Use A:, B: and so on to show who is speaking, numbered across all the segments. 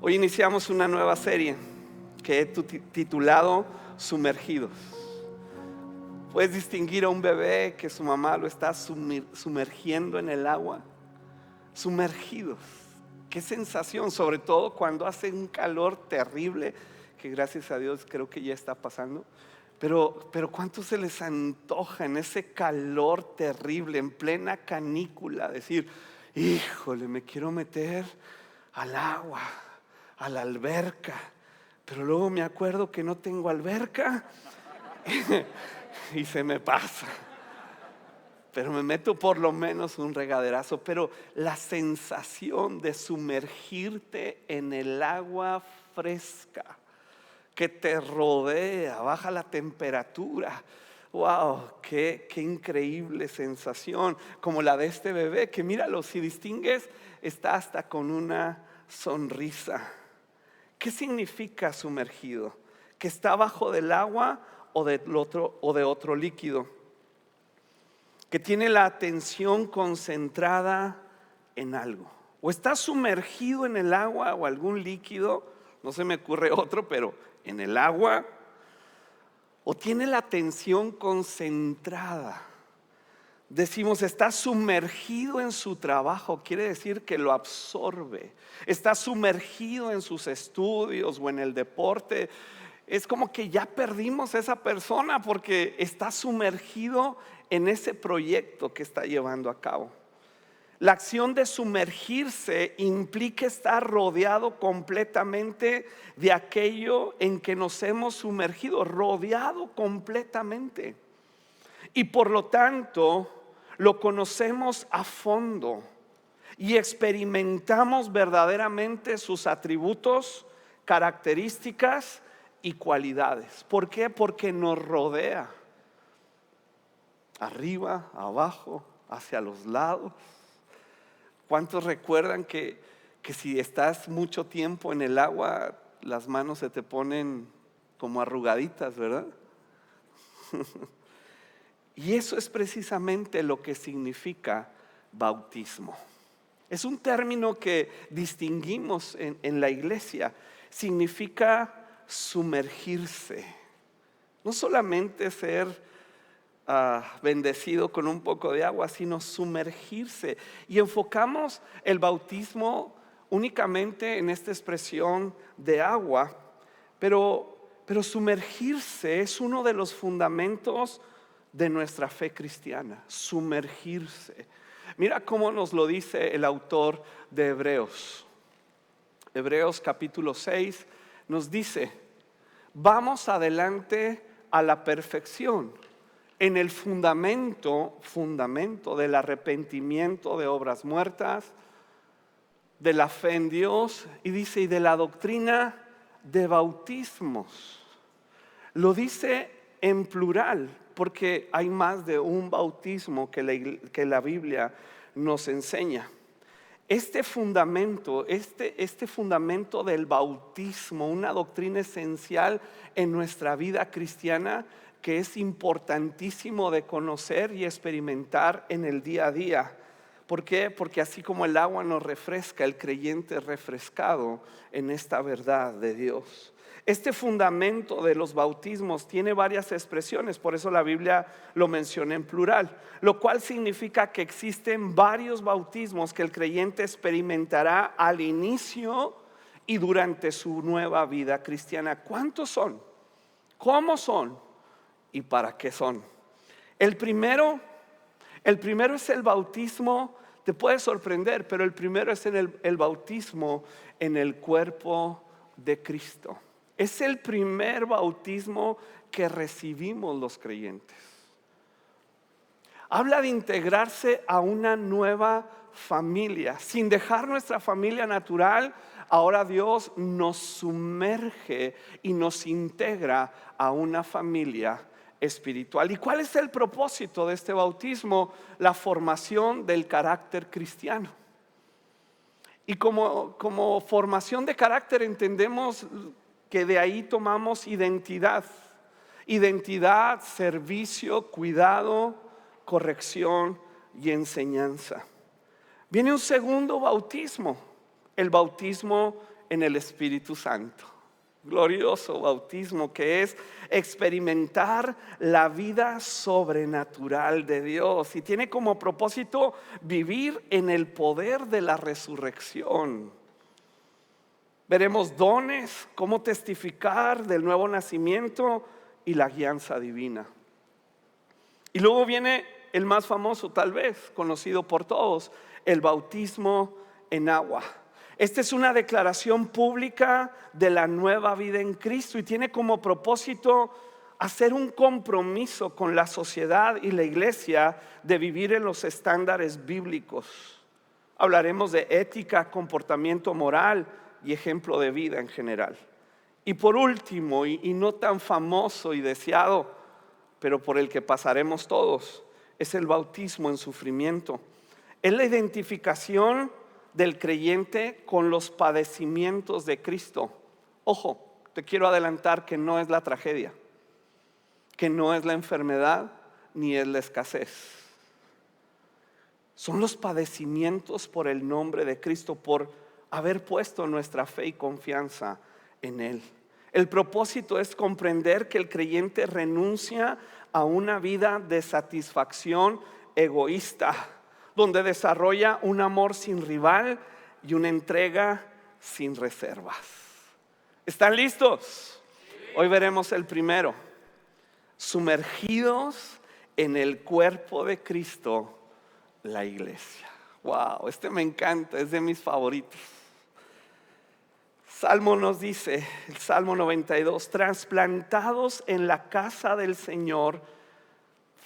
A: Hoy iniciamos una nueva serie que he titulado Sumergidos. ¿Puedes distinguir a un bebé que su mamá lo está sumergiendo en el agua? Sumergidos. Qué sensación, sobre todo cuando hace un calor terrible, que gracias a Dios creo que ya está pasando. Pero ¿cuánto se les antoja en ese calor terrible, en plena canícula, decir, híjole, me quiero meter al agua, a la alberca? Pero luego me acuerdo que no tengo alberca y se me pasa. Pero me meto por lo menos un regaderazo. Pero la sensación de sumergirte en el agua fresca que te rodea, baja la temperatura. Wow, qué increíble sensación, como la de este bebé, que míralo, si distingues, está hasta con una sonrisa. ¿Qué significa sumergido? ¿Que está bajo del agua o de otro líquido? Que tiene la atención concentrada en algo. O está sumergido en el agua o algún líquido, no se me ocurre otro, pero en el agua. O tiene la atención concentrada. Decimos, está sumergido en su trabajo, quiere decir que lo absorbe. Está sumergido en sus estudios o en el deporte. Es como que ya perdimos a esa persona porque está sumergido en ese proyecto que está llevando a cabo. La acción de sumergirse implica estar rodeado completamente de aquello en que nos hemos sumergido, rodeado completamente. Y por lo tanto, lo conocemos a fondo y experimentamos verdaderamente sus atributos, características y cualidades. ¿Por qué? Porque nos rodea. Arriba, abajo, hacia los lados. ¿Cuántos recuerdan que si estás mucho tiempo en el agua, las manos se te ponen como arrugaditas, ¿verdad? Y eso es precisamente lo que significa bautismo. Es un término que distinguimos en la iglesia. Significa sumergirse. No solamente ser bendecido con un poco de agua, sino sumergirse. Y enfocamos el bautismo únicamente en esta expresión de agua, pero sumergirse es uno de los fundamentos de nuestra fe cristiana. Sumergirse. Mira cómo nos lo dice el autor de Hebreos. Hebreos capítulo 6 nos dice: vamos adelante a la perfección, en el fundamento del arrepentimiento de obras muertas, de la fe en Dios, y dice, y de la doctrina de bautismos. Lo dice en plural, porque hay más de un bautismo que la Biblia nos enseña. Este fundamento del bautismo, una doctrina esencial en nuestra vida cristiana, que es importantísimo de conocer y experimentar en el día a día. ¿Por qué? Porque así como el agua nos refresca, el creyente es refrescado en esta verdad de Dios. Este fundamento de los bautismos tiene varias expresiones, por eso la Biblia lo menciona en plural, lo cual significa que existen varios bautismos que el creyente experimentará al inicio y durante su nueva vida cristiana. ¿Cuántos son? ¿Cómo son? ¿Y para qué son? El primero es el bautismo. Te puede sorprender, pero el primero es el bautismo en el cuerpo de Cristo. Es el primer bautismo que recibimos los creyentes. Habla de integrarse a una nueva familia. Sin dejar nuestra familia natural, ahora Dios nos sumerge y nos integra a una familia espiritual. ¿Y cuál es el propósito de este bautismo? La formación del carácter cristiano. Y como formación de carácter entendemos que de ahí tomamos identidad, servicio, cuidado, corrección y enseñanza. Viene un segundo bautismo, el bautismo en el Espíritu Santo. Glorioso bautismo que es experimentar la vida sobrenatural de Dios y tiene como propósito vivir en el poder de la resurrección. Veremos dones, cómo testificar del nuevo nacimiento y la guianza divina. Y luego viene el más famoso, tal vez conocido por todos, el bautismo en agua. Esta es una declaración pública de la nueva vida en Cristo y tiene como propósito hacer un compromiso con la sociedad y la iglesia de vivir en los estándares bíblicos. Hablaremos de ética, comportamiento moral y ejemplo de vida en general. Y por último, y no tan famoso y deseado, pero por el que pasaremos todos, es el bautismo en sufrimiento. Es la identificación del creyente con los padecimientos de Cristo. Ojo, te quiero adelantar que no es la tragedia, que no es la enfermedad, ni es la escasez. Son los padecimientos por el nombre de Cristo, por haber puesto nuestra fe y confianza en Él. El propósito es comprender que el creyente renuncia a una vida de satisfacción egoísta, donde desarrolla un amor sin rival y una entrega sin reservas. ¿Están listos? Hoy veremos el primero. Sumergidos en el cuerpo de Cristo, la iglesia. Wow, este me encanta, es de mis favoritos. Salmo nos dice, el Salmo 92, trasplantados en la casa del Señor,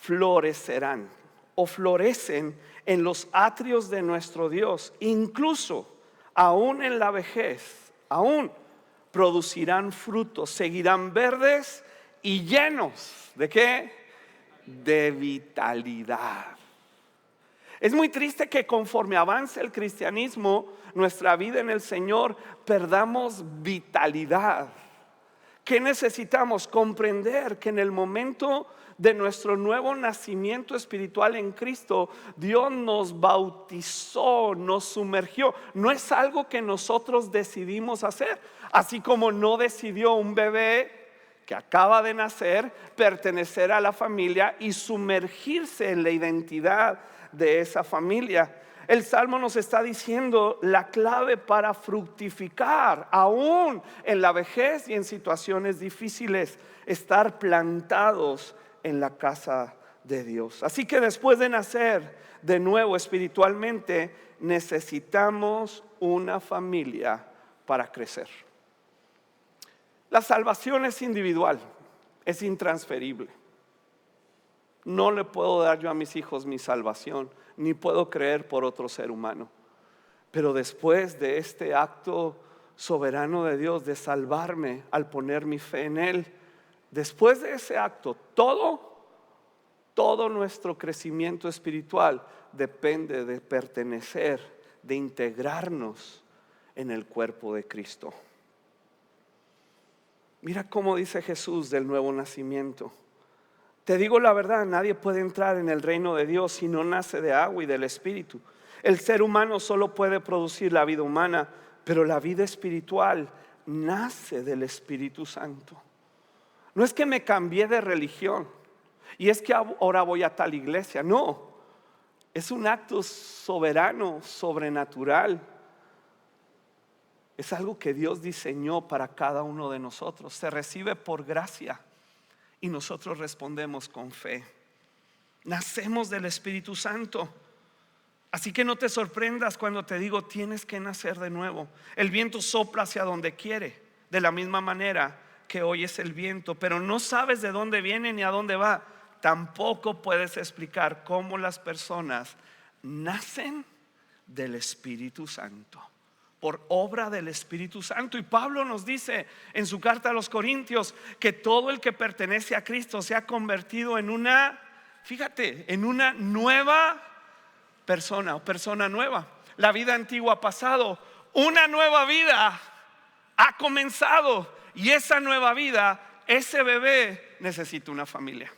A: florecerán o florecen en los atrios de nuestro Dios. Incluso, aún en la vejez, aún producirán frutos, seguirán verdes y llenos. ¿De qué? De vitalidad. Es muy triste que conforme avance el cristianismo, nuestra vida en el Señor, perdamos vitalidad. ¿Qué necesitamos? Comprender que en el momento de nuestro nuevo nacimiento espiritual en Cristo, Dios nos bautizó, nos sumergió. No es algo que nosotros decidimos hacer, así como no decidió un bebé que acaba de nacer pertenecer a la familia y sumergirse en la identidad de esa familia. El Salmo nos está diciendo la clave para fructificar aún en la vejez y en situaciones difíciles, estar plantados en la casa de Dios. Así que después de nacer de nuevo espiritualmente, necesitamos una familia para crecer. La salvación es individual, es intransferible. No le puedo dar yo a mis hijos mi salvación, ni puedo creer por otro ser humano. Pero después de este acto soberano de Dios de salvarme al poner mi fe en Él, después de ese acto, todo nuestro crecimiento espiritual depende de pertenecer, de integrarnos en el cuerpo de Cristo. Mira cómo dice Jesús del nuevo nacimiento. Te digo la verdad, nadie puede entrar en el reino de Dios si no nace de agua y del Espíritu. El ser humano solo puede producir la vida humana, pero la vida espiritual nace del Espíritu Santo. No es que me cambié de religión y es que ahora voy a tal iglesia. No, es un acto soberano, sobrenatural. Es algo que Dios diseñó para cada uno de nosotros. Se recibe por gracia y nosotros respondemos con fe. Nacemos del Espíritu Santo. Así que no te sorprendas cuando te digo tienes que nacer de nuevo. El viento sopla hacia donde quiere, de la misma manera que oyes el viento, pero no sabes de dónde viene ni a dónde va. Tampoco puedes explicar cómo las personas nacen del Espíritu Santo, por obra del Espíritu Santo. Y Pablo nos dice en su carta a los Corintios que todo el que pertenece a Cristo se ha convertido en una, fíjate, en una nueva persona o persona nueva. La vida antigua ha pasado, una nueva vida ha comenzado, y esa nueva vida, ese bebé necesita una familia.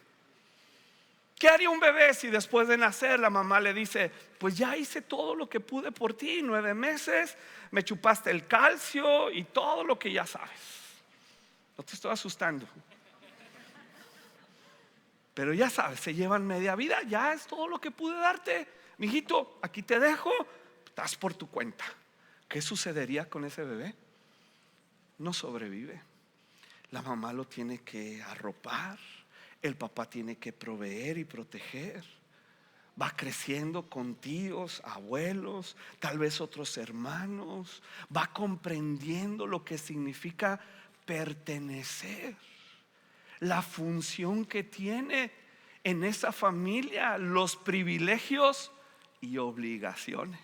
A: ¿Qué haría un bebé si después de nacer la mamá le dice: pues ya hice todo lo que pude por ti, 9 meses, me chupaste el calcio y todo lo que ya sabes? No te estoy asustando, pero ya sabes, se llevan media vida, ya es todo lo que pude darte. Mijito, aquí te dejo, estás por tu cuenta. ¿Qué sucedería con ese bebé? No sobrevive. La mamá lo tiene que arropar, el papá tiene que proveer y proteger. Va creciendo con tíos, abuelos, tal vez otros hermanos. Va comprendiendo lo que significa pertenecer, la función que tiene en esa familia, los privilegios y obligaciones.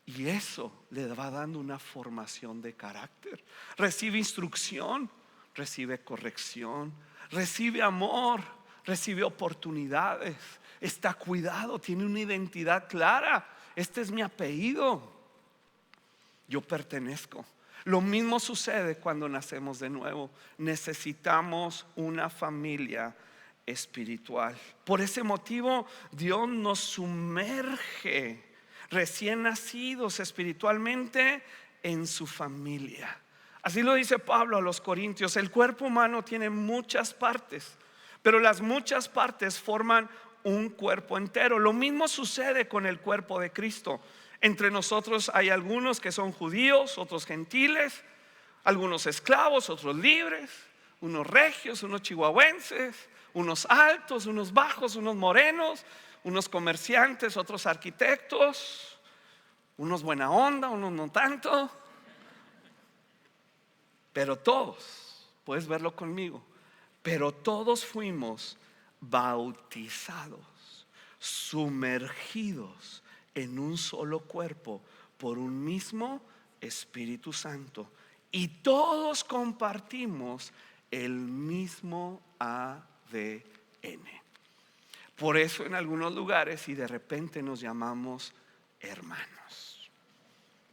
A: Y eso le va dando una formación de carácter. Recibe instrucción, recibe corrección, recibe amor, recibe oportunidades, está cuidado, tiene una identidad clara. Este es mi apellido, yo pertenezco. Lo mismo sucede cuando nacemos de nuevo. Necesitamos una familia espiritual. Por ese motivo Dios nos sumerge recién nacidos espiritualmente en su familia. Así lo dice Pablo a los Corintios: el cuerpo humano tiene muchas partes, pero las muchas partes forman un cuerpo entero. Lo mismo sucede con el cuerpo de Cristo. Entre nosotros hay algunos que son judíos, otros gentiles, algunos esclavos, otros libres, unos regios, unos chihuahuenses, unos altos, unos bajos, unos morenos, unos comerciantes, otros arquitectos, unos buena onda, unos no tanto. Pero todos, puedes verlo conmigo, pero todos fuimos bautizados, sumergidos en un solo cuerpo por un mismo Espíritu Santo, y todos compartimos el mismo ADN. Por eso en algunos lugares y de repente nos llamamos hermanos.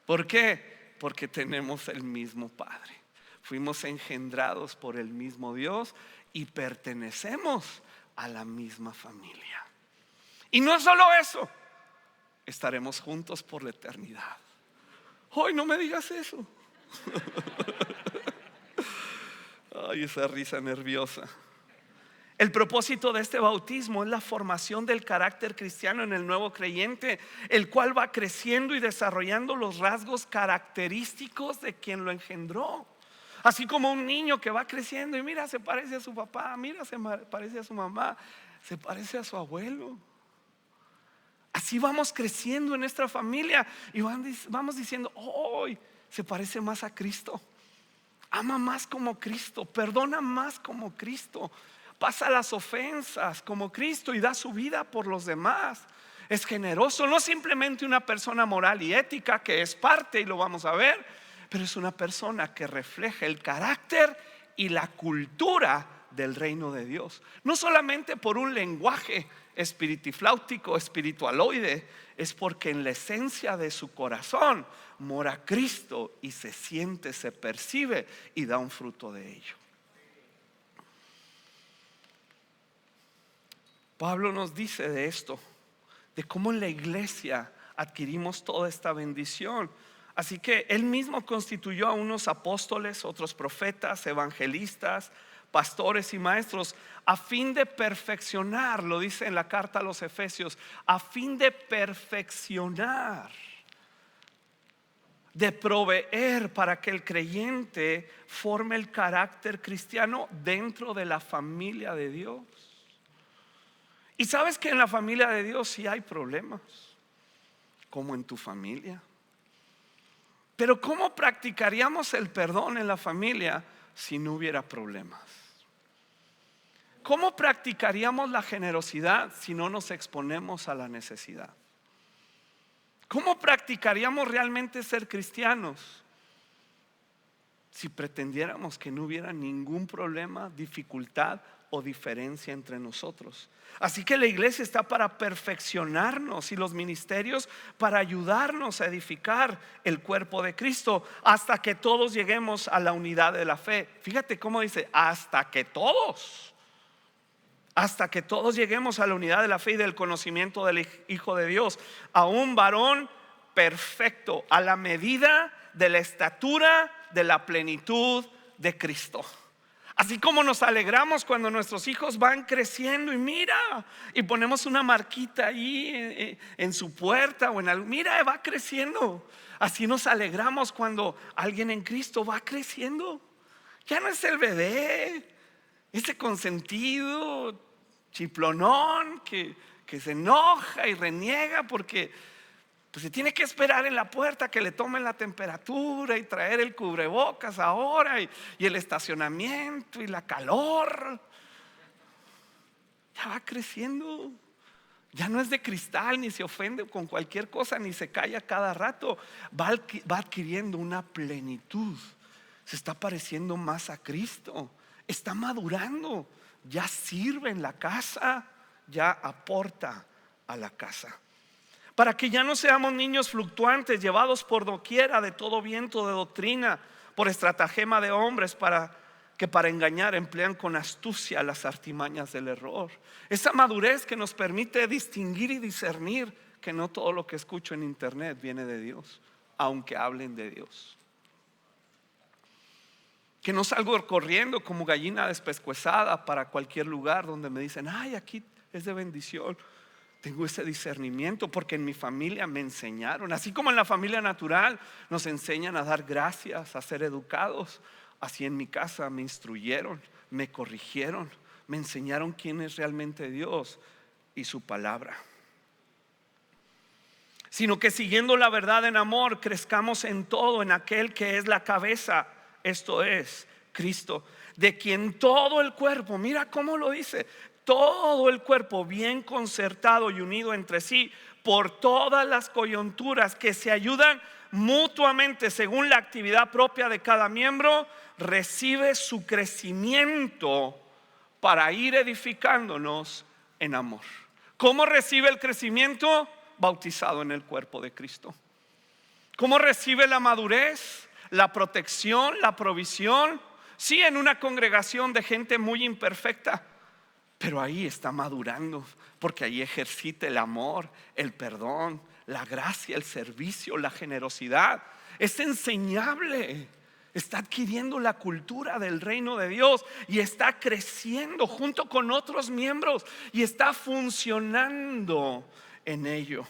A: ¿Por qué? Porque tenemos el mismo Padre, fuimos engendrados por el mismo Dios y pertenecemos a la misma familia. Y no solo eso, estaremos juntos por la eternidad. Hoy no me digas eso. Ay, esa risa nerviosa. El propósito de este bautismo es la formación del carácter cristiano en el nuevo creyente, el cual va creciendo y desarrollando los rasgos característicos de quien lo engendró. Así como un niño que va creciendo y mira, se parece a su papá, mira, se parece a su mamá, se parece a su abuelo. Así vamos creciendo en nuestra familia y vamos diciendo: hoy se parece más a Cristo, ama más como Cristo, perdona más como Cristo, pasa las ofensas como Cristo y da su vida por los demás. Es generoso, no simplemente una persona moral y ética, que es parte y lo vamos a ver, pero es una persona que refleja el carácter y la cultura del reino de Dios. No solamente por un lenguaje espiritifláutico, espiritualoide, es porque en la esencia de su corazón mora Cristo y se siente, se percibe y da un fruto de ello. Pablo nos dice de esto, de cómo en la iglesia adquirimos toda esta bendición. Así que él mismo constituyó a unos apóstoles, otros profetas, evangelistas, pastores y maestros, a fin de perfeccionar, lo dice en la carta a los Efesios, a fin de perfeccionar, de proveer para que el creyente forme el carácter cristiano dentro de la familia de Dios. Y sabes que en la familia de Dios sí hay problemas, como en tu familia. Pero ¿cómo practicaríamos el perdón en la familia si no hubiera problemas? ¿Cómo practicaríamos la generosidad si no nos exponemos a la necesidad? ¿Cómo practicaríamos realmente ser cristianos si pretendiéramos que no hubiera ningún problema, dificultad o diferencia entre nosotros? Así que la iglesia está para perfeccionarnos y los ministerios para ayudarnos a edificar el cuerpo de Cristo hasta que todos lleguemos a la unidad de la fe. Fíjate cómo dice: hasta que todos. hasta que todos lleguemos a la unidad de la fe y del conocimiento del Hijo de Dios, a un varón perfecto, a la medida de la estatura de la plenitud de Cristo. Así como nos alegramos cuando nuestros hijos van creciendo y mira, y ponemos una marquita ahí en su puerta o en algo, mira, va creciendo. Así nos alegramos cuando alguien en Cristo va creciendo. Ya no es el bebé, ese consentido, chiplonón que se enoja y reniega porque pues se tiene que esperar en la puerta que le tomen la temperatura y traer el cubrebocas ahora y el estacionamiento y la calor. Ya va creciendo. Ya no es de cristal, ni se ofende con cualquier cosa, ni se calla cada rato. Va adquiriendo una plenitud. Se está pareciendo más a Cristo. Está madurando. Ya sirve en la casa. Ya aporta a la casa. Para que ya no seamos niños fluctuantes, llevados por doquiera de todo viento de doctrina, por estratagema de hombres que para engañar emplean con astucia las artimañas del error. Esa madurez que nos permite distinguir y discernir que no todo lo que escucho en internet viene de Dios, aunque hablen de Dios. Que no salgo corriendo como gallina despescuezada para cualquier lugar donde me dicen, ay, aquí es de bendición. Tengo ese discernimiento porque en mi familia me enseñaron, así como en la familia natural nos enseñan a dar gracias, a ser educados. Así en mi casa me instruyeron, me corrigieron, me enseñaron quién es realmente Dios y su palabra. Sino que siguiendo la verdad en amor, crezcamos en todo en aquel que es la cabeza, esto es Cristo, de quien todo el cuerpo, mira cómo lo dice, todo el cuerpo bien concertado y unido entre sí por todas las coyunturas que se ayudan mutuamente según la actividad propia de cada miembro, recibe su crecimiento para ir edificándonos en amor. ¿Cómo recibe el crecimiento? Bautizado en el cuerpo de Cristo. ¿Cómo recibe la madurez, la protección, la provisión? Sí, en una congregación de gente muy imperfecta, pero ahí está madurando, porque ahí ejercita el amor, el perdón, la gracia, el servicio, la generosidad. Es enseñable. Está adquiriendo la cultura del reino de Dios y está creciendo junto con otros miembros y está funcionando en ello.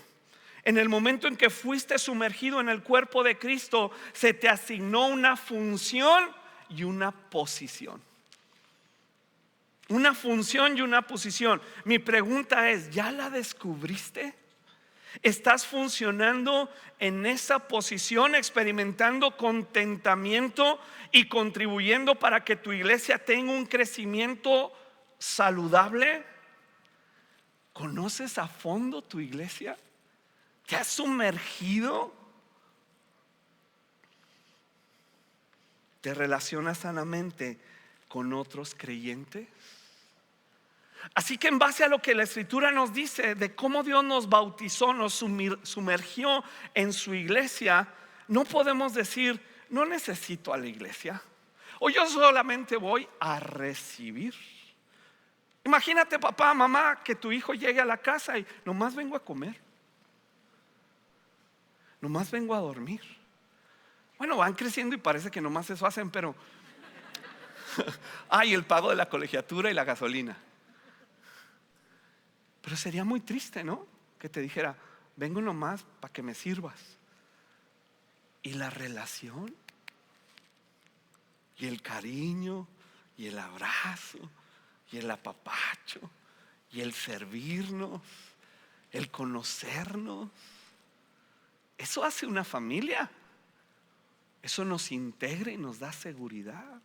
A: En el momento en que fuiste sumergido en el cuerpo de Cristo, se te asignó una función y una posición. Una función y una posición. Mi pregunta es, ¿ya la descubriste? ¿Estás funcionando en esa posición, experimentando contentamiento y contribuyendo para que tu iglesia tenga un crecimiento saludable? ¿Conoces a fondo tu iglesia? ¿Te has sumergido? ¿Te relacionas sanamente con otros creyentes? Así que en base a lo que la Escritura nos dice de cómo Dios nos bautizó, nos sumergió en su iglesia, no podemos decir, no necesito a la iglesia, o yo solamente voy a recibir. Imagínate, papá, mamá, que tu hijo llegue a la casa y nomás vengo a comer, nomás vengo a dormir. Bueno, van creciendo y parece que nomás eso hacen, pero ay, el pago de la colegiatura y la gasolina. Pero sería muy triste, ¿no? Que te dijera, vengo nomás para que me sirvas. Y la relación, y el cariño, y el abrazo, y el apapacho, y el servirnos, el conocernos. Eso hace una familia. Eso nos integra y nos da seguridad.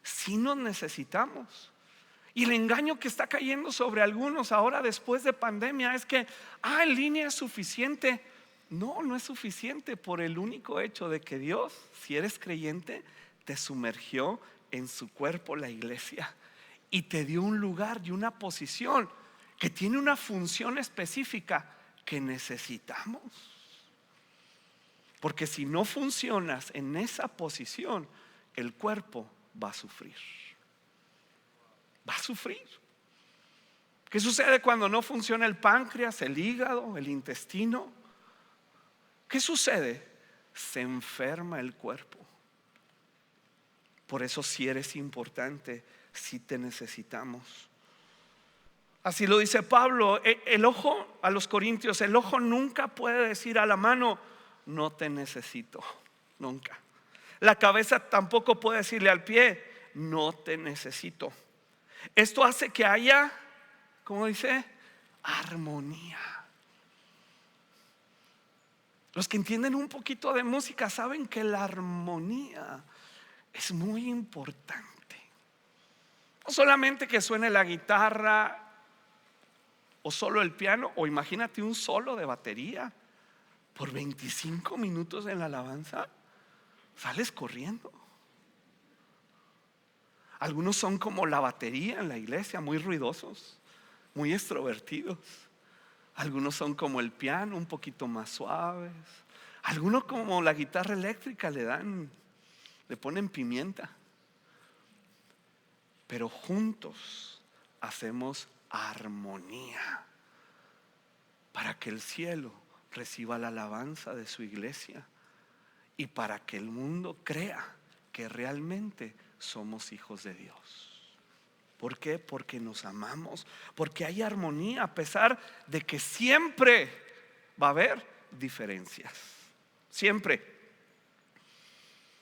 A: Sí nos necesitamos. Y el engaño que está cayendo sobre algunos ahora después de pandemia es que en línea es suficiente. No, no es suficiente por el único hecho de que Dios, si eres creyente, te sumergió en su cuerpo, la iglesia, y te dio un lugar y una posición que tiene una función específica que necesitamos. Porque si no funcionas en esa posición, el cuerpo va a sufrir. Va a sufrir. ¿Qué sucede cuando no funciona el páncreas, el hígado, el intestino? ¿Qué sucede? Se enferma el cuerpo. Por eso sí eres importante, sí te necesitamos. Así lo dice Pablo, el ojo, a los corintios, el ojo nunca puede decir a la mano, no te necesito, nunca. La cabeza tampoco puede decirle al pie, no te necesito. Esto hace que haya, ¿cómo dice? Armonía. Los que entienden un poquito de música saben que la armonía es muy importante. No solamente que suene la guitarra o solo el piano, o imagínate un solo de batería por 25 minutos en la alabanza, sales corriendo. Algunos son como la batería en la iglesia, muy ruidosos, muy extrovertidos. Algunos son como el piano, un poquito más suaves. Algunos como la guitarra eléctrica le ponen pimienta. Pero juntos hacemos armonía para que el cielo reciba la alabanza de su iglesia y para que el mundo crea que realmente somos hijos de Dios. ¿Por qué? Porque nos amamos, porque hay armonía a pesar de que siempre va a haber diferencias. Siempre.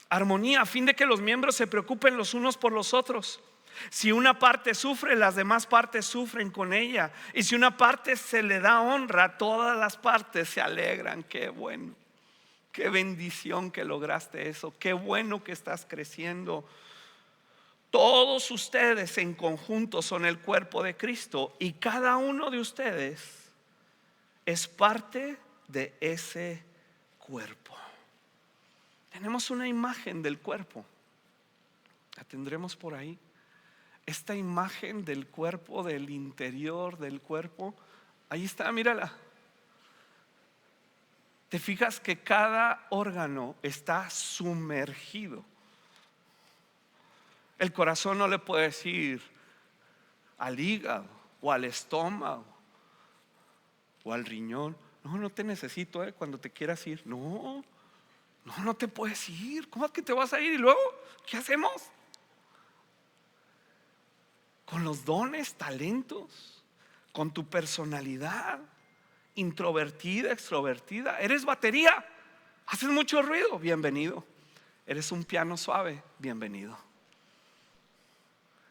A: Armonía a fin de que los miembros se preocupen los unos por los otros. Si una parte sufre, las demás partes sufren con ella. Y si una parte se le da honra, todas las partes se alegran. Qué bueno, qué bendición que lograste eso. Qué bueno que estás creciendo. Todos ustedes en conjunto son el cuerpo de Cristo y cada uno de ustedes es parte de ese cuerpo. Tenemos una imagen del cuerpo. La tendremos por ahí. Esta imagen del cuerpo, del interior del cuerpo, ahí está, mírala. Te fijas que cada órgano está sumergido. El corazón no le puede decir al hígado o al estómago o al riñón, no te necesito cuando te quieras ir. No te puedes ir. ¿Cómo es que te vas a ir? Y luego, ¿qué hacemos? Con los dones, talentos, con tu personalidad, introvertida, extrovertida. Eres batería, haces mucho ruido, bienvenido. Eres un piano suave, bienvenido.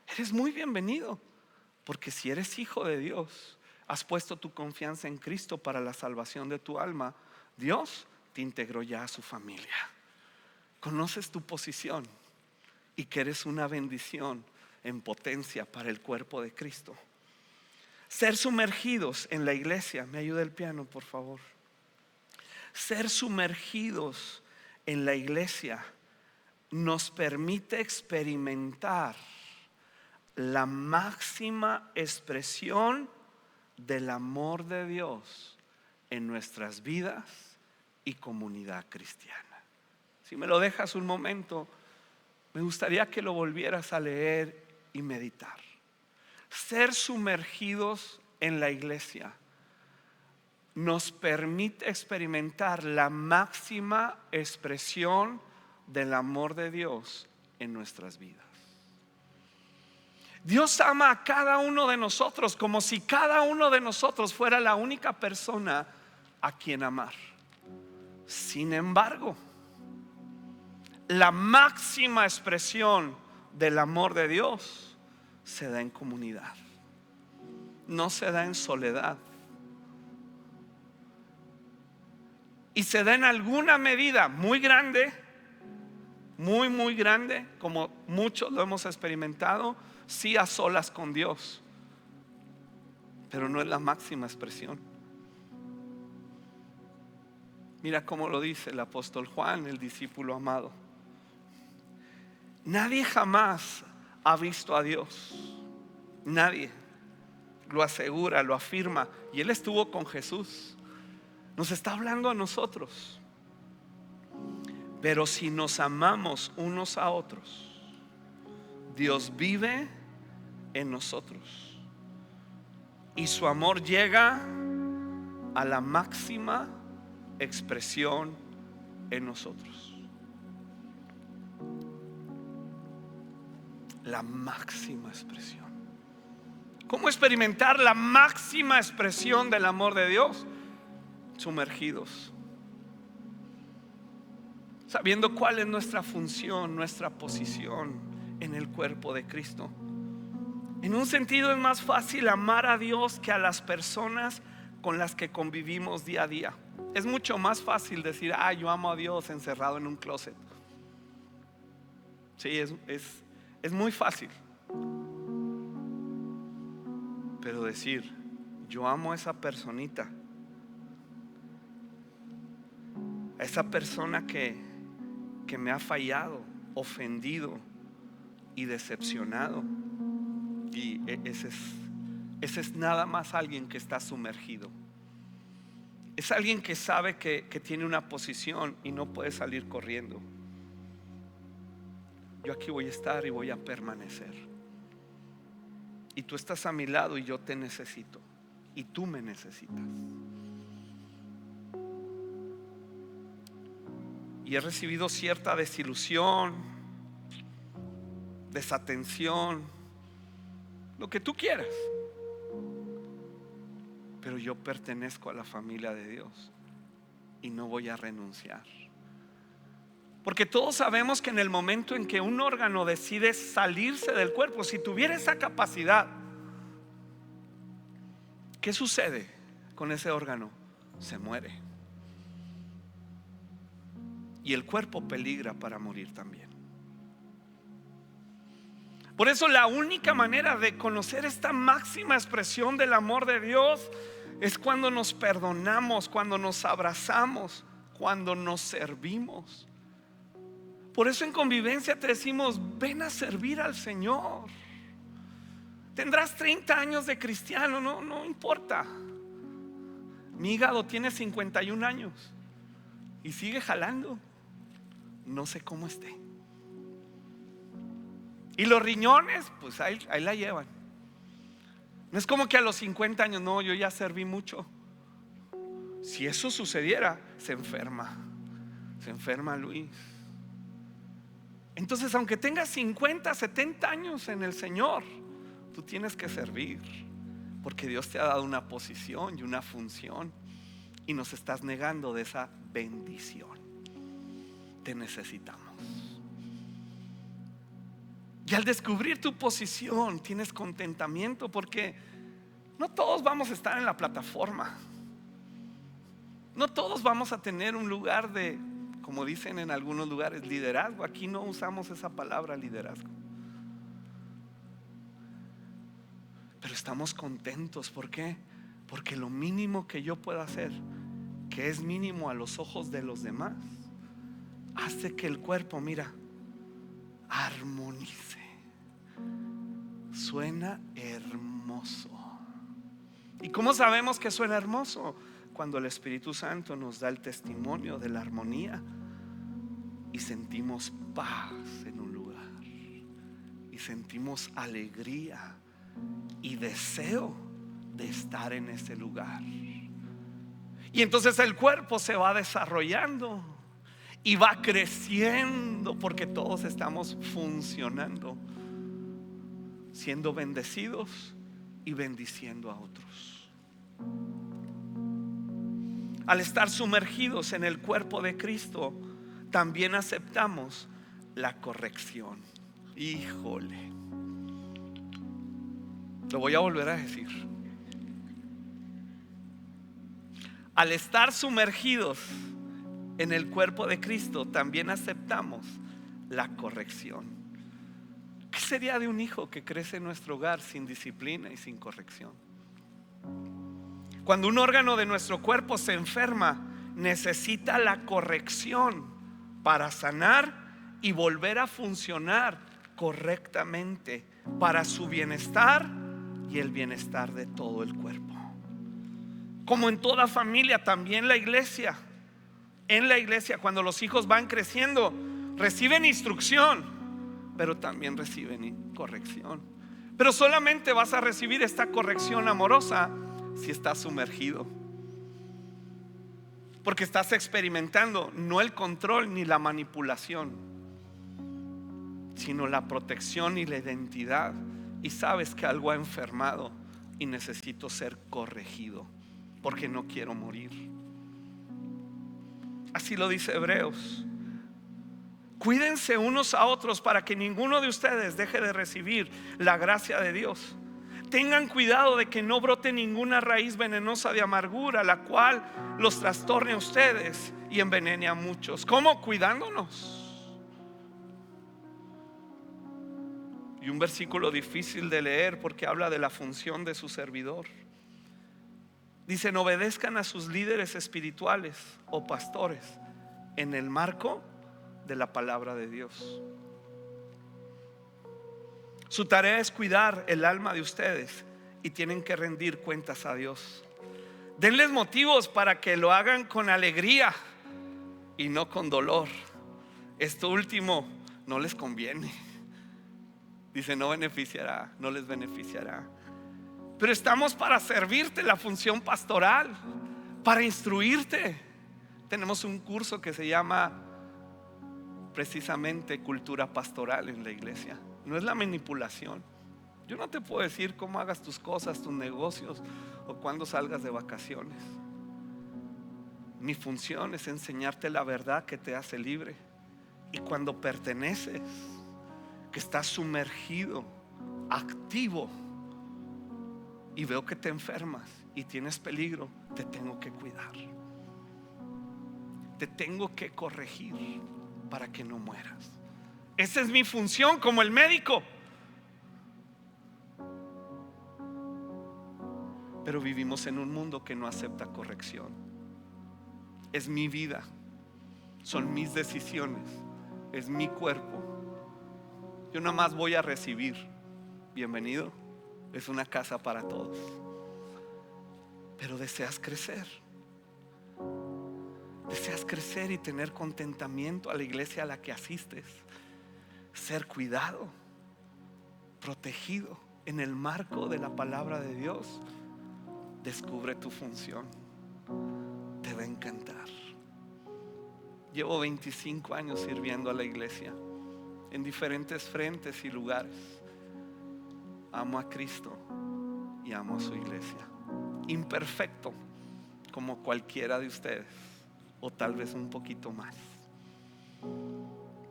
A: Eres muy bienvenido, porque si eres hijo de Dios, has puesto tu confianza en Cristo para la salvación de tu alma, Dios te integró ya a su familia. Conoces tu posición y que eres una bendición en potencia para el cuerpo de Cristo. Ser sumergidos en la iglesia, me ayuda el piano por favor. Ser sumergidos en la iglesia nos permite experimentar la máxima expresión del amor de Dios en nuestras vidas y comunidad cristiana. Si me lo dejas un momento, me gustaría que lo volvieras a leer y meditar. Ser sumergidos en la iglesia nos permite experimentar la máxima expresión del amor de Dios en nuestras vidas. Dios ama a cada uno de nosotros como si cada uno de nosotros fuera la única persona a quien amar. Sin embargo, la máxima expresión del amor de Dios se da en comunidad, no se da en soledad. Y se da en alguna medida muy grande, muy grande, como muchos lo hemos experimentado, sí a solas con Dios, pero no es la máxima expresión. Mira cómo lo dice el apóstol Juan, el discípulo amado. Nadie jamás ha visto a Dios. Nadie. Lo asegura, lo afirma. Y él estuvo con Jesús. Nos está hablando a nosotros. Pero si nos amamos unos a otros, Dios vive en nosotros y su amor llega a la máxima expresión en nosotros. La máxima expresión. ¿Cómo experimentar la máxima expresión del amor de Dios? Sumergidos, sabiendo cuál es nuestra función, nuestra posición en el cuerpo de Cristo. En un sentido, es más fácil amar a Dios que a las personas con las que convivimos día a día. Es mucho más fácil decir, yo amo a Dios encerrado en un closet. Sí, es muy fácil. Pero decir, yo amo a esa personita, a esa persona que me ha fallado, ofendido y decepcionado, y ese es nada más alguien que está sumergido. Es alguien que sabe que tiene una posición y no puede salir corriendo. Yo aquí voy a estar y voy a permanecer. Y tú estás a mi lado y yo te necesito. Y tú me necesitas. Y he recibido cierta desilusión, desatención, lo que tú quieras. Pero yo pertenezco a la familia de Dios y no voy a renunciar. Porque todos sabemos que en el momento en que un órgano decide salirse del cuerpo, si tuviera esa capacidad, ¿qué sucede con ese órgano? Se muere. Y el cuerpo peligra para morir también. Por eso la única manera de conocer esta máxima expresión del amor de Dios es cuando nos perdonamos, cuando nos abrazamos, cuando nos servimos. Por eso en Convivencia te decimos, ven a servir al Señor. Tendrás 30 años de cristiano, no importa. Mi hígado tiene 51 años y sigue jalando. No sé cómo esté. Y los riñones, pues ahí la llevan. No es como que a los 50 años, no, yo ya serví mucho. Si eso sucediera, se enferma Luis. Entonces, aunque tengas 50, 70 años en el Señor, tú tienes que servir, porque Dios te ha dado una posición y una función, y nos estás negando de esa bendición. Te necesitamos. Y al descubrir tu posición, tienes contentamiento, porque no todos vamos a estar en la plataforma. No todos vamos a tener un lugar de, como dicen en algunos lugares, liderazgo. Aquí no usamos esa palabra, liderazgo. Pero estamos contentos. ¿Por qué? Porque lo mínimo que yo puedo hacer, que es mínimo a los ojos de los demás, hace que el cuerpo, mira, armonice. Suena hermoso. ¿Y cómo sabemos que suena hermoso? Cuando el Espíritu Santo nos da el testimonio de la armonía y sentimos paz en un lugar, y sentimos alegría y deseo de estar en ese lugar. Y entonces el cuerpo se va desarrollando y va creciendo, porque todos estamos funcionando, siendo bendecidos y bendiciendo a otros. Al estar sumergidos en el cuerpo de Cristo, también aceptamos la corrección. Híjole, lo voy a volver a decir. Al estar sumergidos en el cuerpo de Cristo, también aceptamos la corrección. ¿Qué sería de un hijo que crece en nuestro hogar sin disciplina y sin corrección? Cuando un órgano de nuestro cuerpo se enferma, necesita la corrección para sanar y volver a funcionar correctamente para su bienestar y el bienestar de todo el cuerpo. Como en toda familia, también la iglesia. En la iglesia, cuando los hijos van creciendo, reciben instrucción, pero también reciben corrección. Pero solamente vas a recibir esta corrección amorosa si estás sumergido, porque estás experimentando no el control ni la manipulación, sino la protección y la identidad. Y sabes que algo ha enfermado y necesito ser corregido porque no quiero morir. Así lo dice Hebreos. Cuídense unos a otros para que ninguno de ustedes deje de recibir la gracia de Dios. Tengan cuidado de que no brote ninguna raíz venenosa de amargura, la cual los trastorne a ustedes y envenene a muchos. ¿Cómo? Cuidándonos. Y un versículo difícil de leer porque habla de la función de su servidor. Dicen: obedezcan a sus líderes espirituales o pastores en el marco de la palabra de Dios. Su tarea es cuidar el alma de ustedes y tienen que rendir cuentas a Dios. Denles motivos para que lo hagan con alegría y no con dolor. Esto último no les conviene. Dice: no beneficiará, no les beneficiará. Pero estamos para servirte, la función pastoral, para instruirte. Tenemos un curso que se llama precisamente cultura pastoral en la iglesia. No es la manipulación. Yo no te puedo decir cómo hagas tus cosas, tus negocios o cuándo salgas de vacaciones. Mi función es enseñarte la verdad que te hace libre. Y cuando perteneces, que estás sumergido, activo, y veo que te enfermas y tienes peligro, te tengo que cuidar, te tengo que corregir para que no mueras. Esa es mi función como el médico. Pero vivimos en un mundo que no acepta corrección. Es mi vida, son mis decisiones, es mi cuerpo. Yo nada más voy a recibir. Bienvenido, es una casa para todos. Pero deseas crecer. Deseas crecer y tener contentamiento a la iglesia a la que asistes. Ser cuidado, protegido en el marco de la palabra de Dios. Descubre tu función. Te va a encantar. Llevo 25 años sirviendo a la iglesia en diferentes frentes y lugares. Amo a Cristo y amo a su iglesia. Imperfecto como cualquiera de ustedes, o tal vez un poquito más,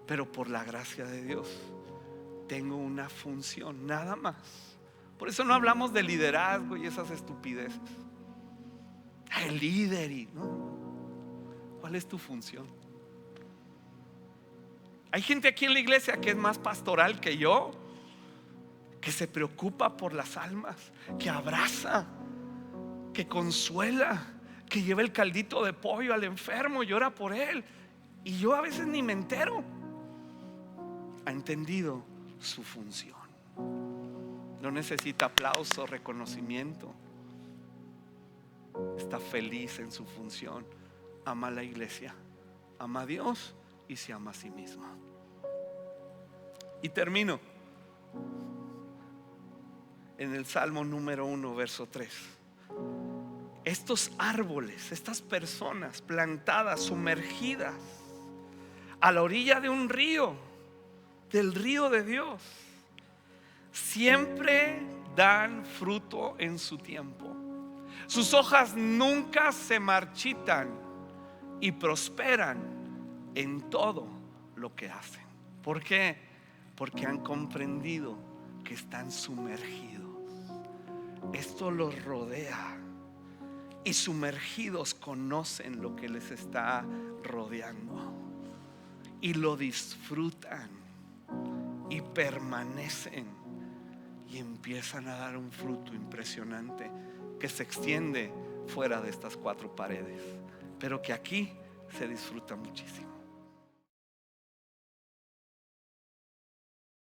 A: pero por la gracia de Dios tengo una función, nada más. Por eso no hablamos de liderazgo y esas estupideces. El líder, ¿no? ¿Cuál es tu función? Hay gente aquí en la iglesia que es más pastoral que yo, que se preocupa por las almas, que abraza, que consuela, que lleva el caldito de pollo al enfermo y ora por él. Y yo a veces ni me entero. Ha entendido su función. No necesita aplauso, reconocimiento. Está feliz en su función. Ama a la iglesia, ama a Dios y se ama a sí mismo. Y termino en el Salmo número 1, verso 3. Estos árboles, estas personas plantadas, sumergidas a la orilla de un río, del río de Dios, siempre dan fruto en su tiempo. Sus hojas nunca se marchitan y prosperan en todo lo que hacen. ¿Por qué? Porque han comprendido que están sumergidos. Esto los rodea y sumergidos conocen lo que les está rodeando y lo disfrutan y permanecen y empiezan a dar un fruto impresionante que se extiende fuera de estas 4 paredes, pero que aquí se disfruta muchísimo.